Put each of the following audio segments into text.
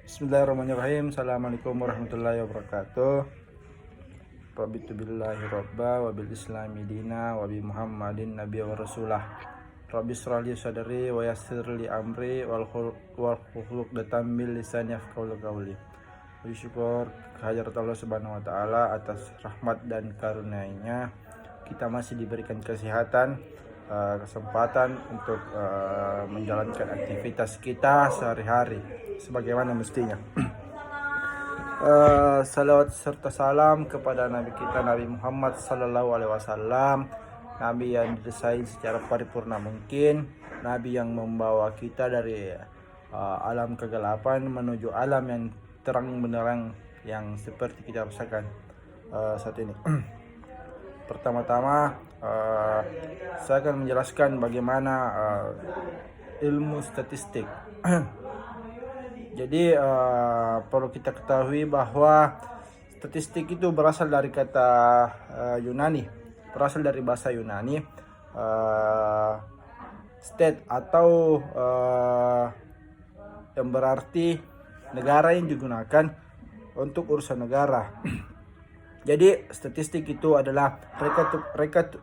Bismillahirrahmanirrahim. Assalamualaikum warahmatullahi wabarakatuh. Rabitu billahi robba wa bil islami dina wa bi muhammadin nabiy wa rasulah. Rabbi shrahli sadri wa yassir li amri wal khuluq datam bil lisani yafqahu qawli. Bersyukur kehadirat Allah Subhanahu wa taala atas rahmat dan karunia-Nya kita masih diberikan kesehatan, kesempatan untuk menjalankan aktivitas kita sehari-hari sebagaimana mestinya. Salawat serta salam kepada Nabi kita Nabi Muhammad Sallallahu Alaihi Wasallam, Nabi yang didesain secara paripurna mungkin, Nabi yang membawa kita dari alam kegelapan menuju alam yang terang benderang yang seperti kita rasakan saat ini. Pertama-tama saya akan menjelaskan bagaimana ilmu statistik. Jadi perlu kita ketahui bahwa statistik itu berasal dari kata Yunani, berasal dari bahasa Yunani, state atau yang berarti negara yang digunakan untuk urusan negara. Jadi statistik itu adalah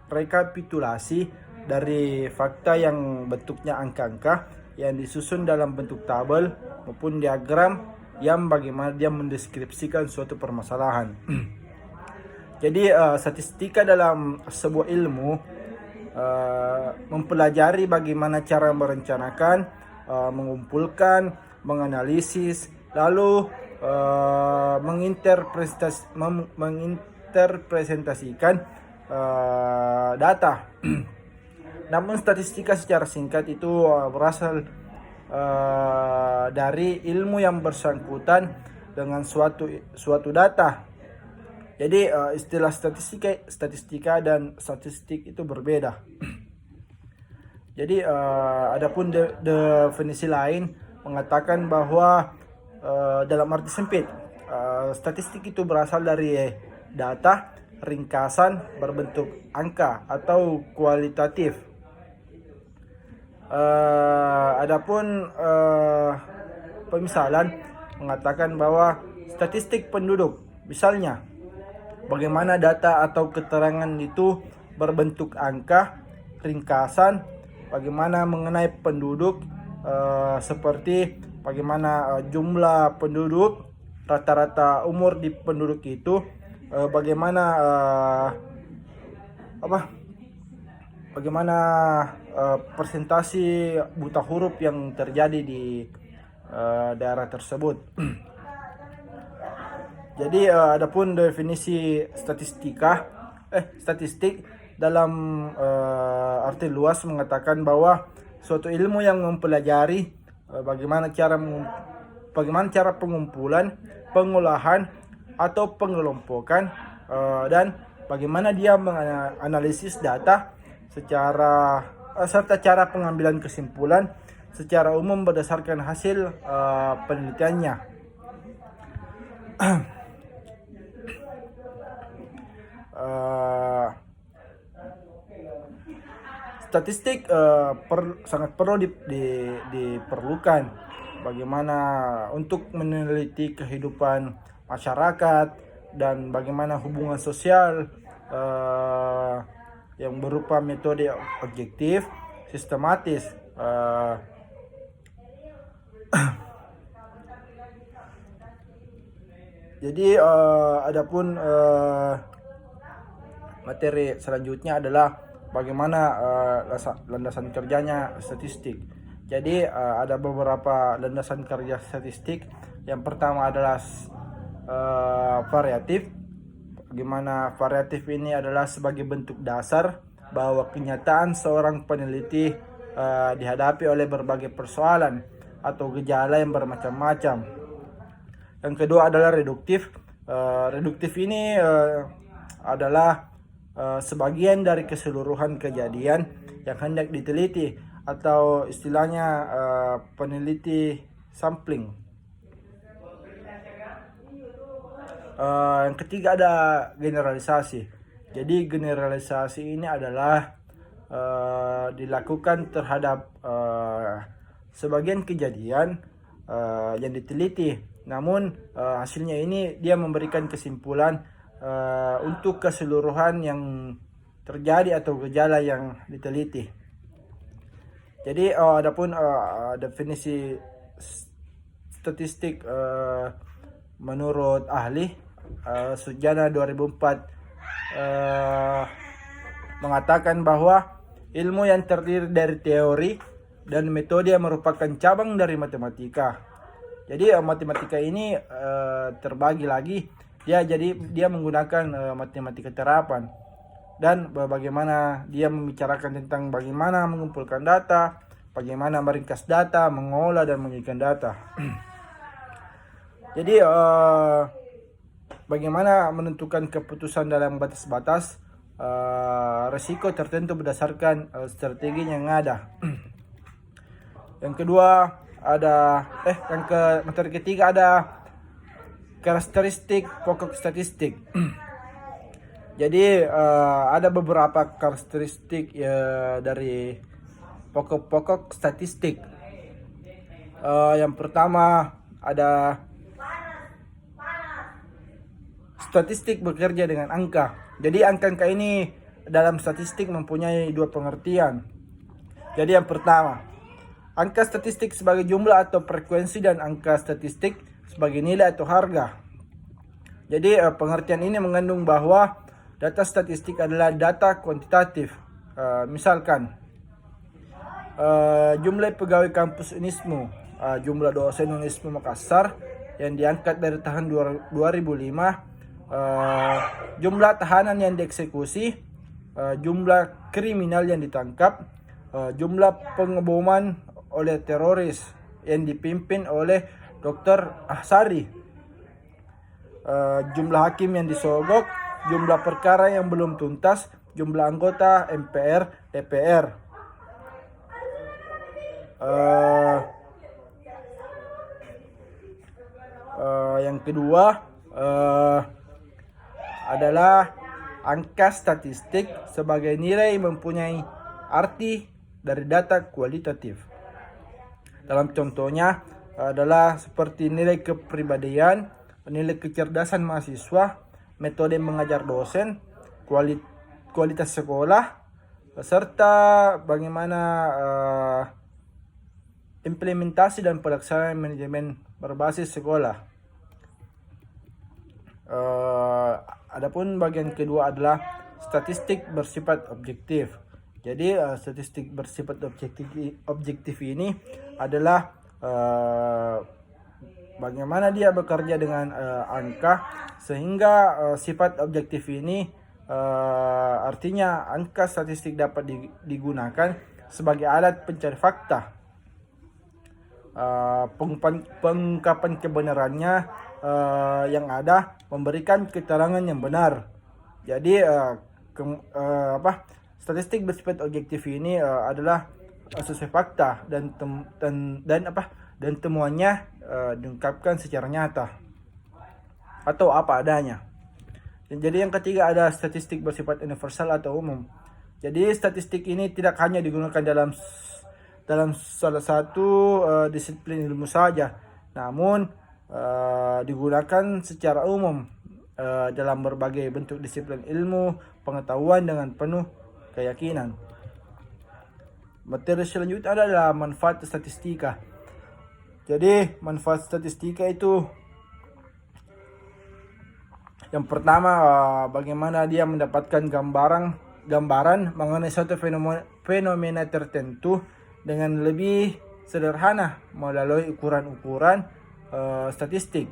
rekapitulasi dari fakta yang bentuknya angka-angka yang disusun dalam bentuk tabel maupun diagram yang bagaimana dia mendeskripsikan suatu permasalahan. Jadi statistika dalam sebuah ilmu mempelajari bagaimana cara merencanakan, mengumpulkan, menganalisis, lalu menginterpresentasikan data. Namun statistika secara singkat itu berasal dari ilmu yang bersangkutan dengan suatu data. Jadi istilah statistika dan statistik itu berbeda. Jadi adapun definisi lain mengatakan bahwa dalam arti sempit, statistik itu berasal dari data ringkasan berbentuk angka atau kualitatif. Adapun pemisalan mengatakan bahwa statistik penduduk, misalnya bagaimana data atau keterangan itu berbentuk angka ringkasan, bagaimana mengenai penduduk, seperti bagaimana jumlah penduduk, rata-rata umur di penduduk itu, bagaimana presentasi buta huruf yang terjadi di daerah tersebut. Jadi adapun definisi statistik dalam arti luas mengatakan bahwa suatu ilmu yang mempelajari bagaimana cara pengumpulan, pengolahan atau pengelompokan dan bagaimana dia menganalisis data serta cara pengambilan kesimpulan secara umum berdasarkan hasil penelitiannya. Statistik sangat perlu diperlukan bagaimana untuk meneliti kehidupan masyarakat dan bagaimana hubungan sosial yang berupa metode objektif, sistematis. Jadi adapun materi selanjutnya adalah bagaimana landasan kerjanya statistik. Jadi ada beberapa landasan kerja statistik. Yang pertama adalah variatif. Bagaimana variatif ini adalah sebagai bentuk dasar bahwa kenyataan seorang peneliti dihadapi oleh berbagai persoalan atau gejala yang bermacam-macam. Yang kedua adalah reduktif. Reduktif ini adalah sebagian dari keseluruhan kejadian yang hendak diteliti atau istilahnya peneliti sampling. Yang ketiga ada generalisasi. Jadi generalisasi ini adalah dilakukan terhadap sebagian kejadian yang diteliti Namun hasilnya ini dia memberikan kesimpulan untuk keseluruhan yang terjadi atau gejala yang diteliti. Jadi adapun definisi statistik menurut ahli Sujana 2004 mengatakan bahwa ilmu yang terdiri dari teori dan metode yang merupakan cabang dari matematika. Jadi matematika ini terbagi lagi. Dia menggunakan matematika terapan dan bagaimana dia membicarakan tentang bagaimana mengumpulkan data, bagaimana meringkas data, mengolah dan menjadikan data. Jadi bagaimana menentukan keputusan dalam batas-batas resiko tertentu berdasarkan strategi yang ada. Yang kedua materi ketiga ada karakteristik pokok statistik. Jadi ada beberapa karakteristik dari pokok-pokok statistik. Yang pertama ada statistik bekerja dengan angka. Jadi angka-angka ini dalam statistik mempunyai dua pengertian. Jadi yang pertama, angka statistik sebagai jumlah atau frekuensi dan angka statistik sebagai nilai atau harga. Jadi pengertian ini mengandung bahwa data statistik adalah data kuantitatif. Misalkan jumlah pegawai kampus Unismu, jumlah dosen Unismu Makassar yang diangkat dari tahun 2005, jumlah tahanan yang dieksekusi, jumlah kriminal yang ditangkap, jumlah pengeboman oleh teroris yang dipimpin oleh Dr. Ahsari, jumlah hakim yang disogok, jumlah perkara yang belum tuntas, jumlah anggota MPR, DPR. Yang kedua adalah angka statistik sebagai nilai mempunyai arti dari data kualitatif. Dalam contohnya adalah seperti nilai kepribadian, nilai kecerdasan mahasiswa, metode mengajar dosen, kualitas sekolah, serta bagaimana implementasi dan pelaksanaan manajemen berbasis sekolah. Adapun bagian kedua adalah statistik bersifat objektif. Jadi statistik bersifat objektif ini adalah bagaimana dia bekerja dengan angka, sehingga sifat objektif ini artinya angka statistik dapat digunakan sebagai alat pencari fakta. Pengungkapan kebenarannya yang ada memberikan keterangan yang benar. Jadi statistik bersifat objektif ini adalah sesuai fakta dan temuannya diungkapkan secara nyata atau apa adanya. Dan jadi yang ketiga ada statistik bersifat universal atau umum. Jadi statistik ini tidak hanya digunakan dalam salah satu disiplin ilmu saja, namun digunakan secara umum dalam berbagai bentuk disiplin ilmu pengetahuan dengan penuh keyakinan. Materi selanjutnya adalah manfaat statistika. Jadi manfaat statistika itu yang pertama, bagaimana dia mendapatkan gambaran mengenai suatu fenomena tertentu dengan lebih sederhana melalui ukuran-ukuran statistik.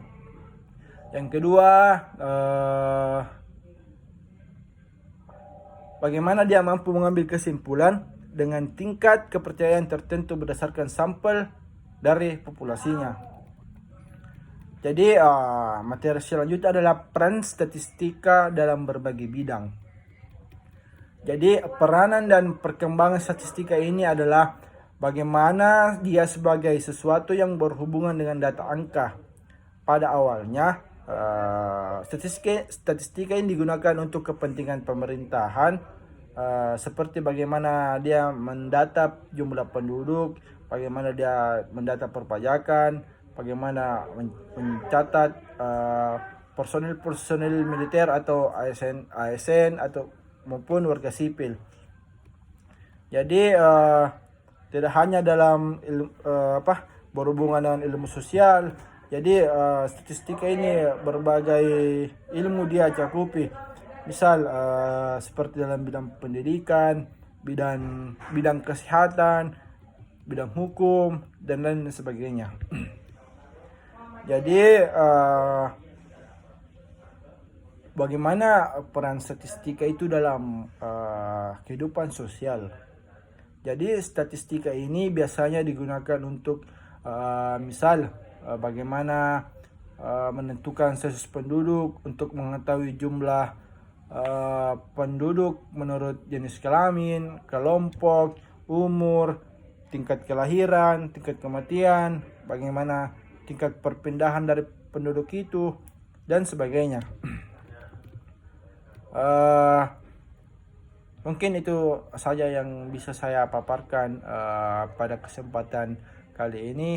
Yang kedua, bagaimana dia mampu mengambil kesimpulan dengan tingkat kepercayaan tertentu berdasarkan sampel dari populasinya. Jadi materi selanjutnya adalah peran statistika dalam berbagai bidang. Jadi peranan dan perkembangan statistika ini adalah bagaimana dia sebagai sesuatu yang berhubungan dengan data angka. Pada awalnya statistika ini digunakan untuk kepentingan pemerintahan, seperti bagaimana dia mendata jumlah penduduk, bagaimana dia mendata perpajakan, bagaimana mencatat personil militer atau ASN atau maupun warga sipil. Jadi tidak hanya dalam berhubungan dengan ilmu sosial. Jadi statistika ini berbagai ilmu dia cakupi. Misal seperti dalam bidang pendidikan, bidang kesehatan, bidang hukum dan lain sebagainya. Jadi bagaimana peran statistika itu dalam kehidupan sosial. Jadi statistika ini biasanya digunakan untuk misal bagaimana menentukan sensus penduduk, untuk mengetahui jumlah penduduk menurut jenis kelamin, kelompok, umur, tingkat kelahiran, tingkat kematian, bagaimana tingkat perpindahan dari penduduk itu dan sebagainya. Mungkin itu saja yang bisa saya paparkan pada kesempatan kali ini.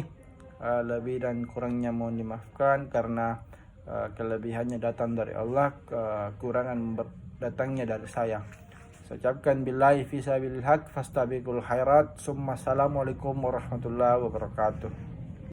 Lebih dan kurangnya mohon dimaafkan karena kelebihannya datang dari Allah, kekurangan datangnya dari saya. Saya ucapkan billahi fi sabilil haq fastabiqul khairat. Assalamualaikum warahmatullahi wabarakatuh.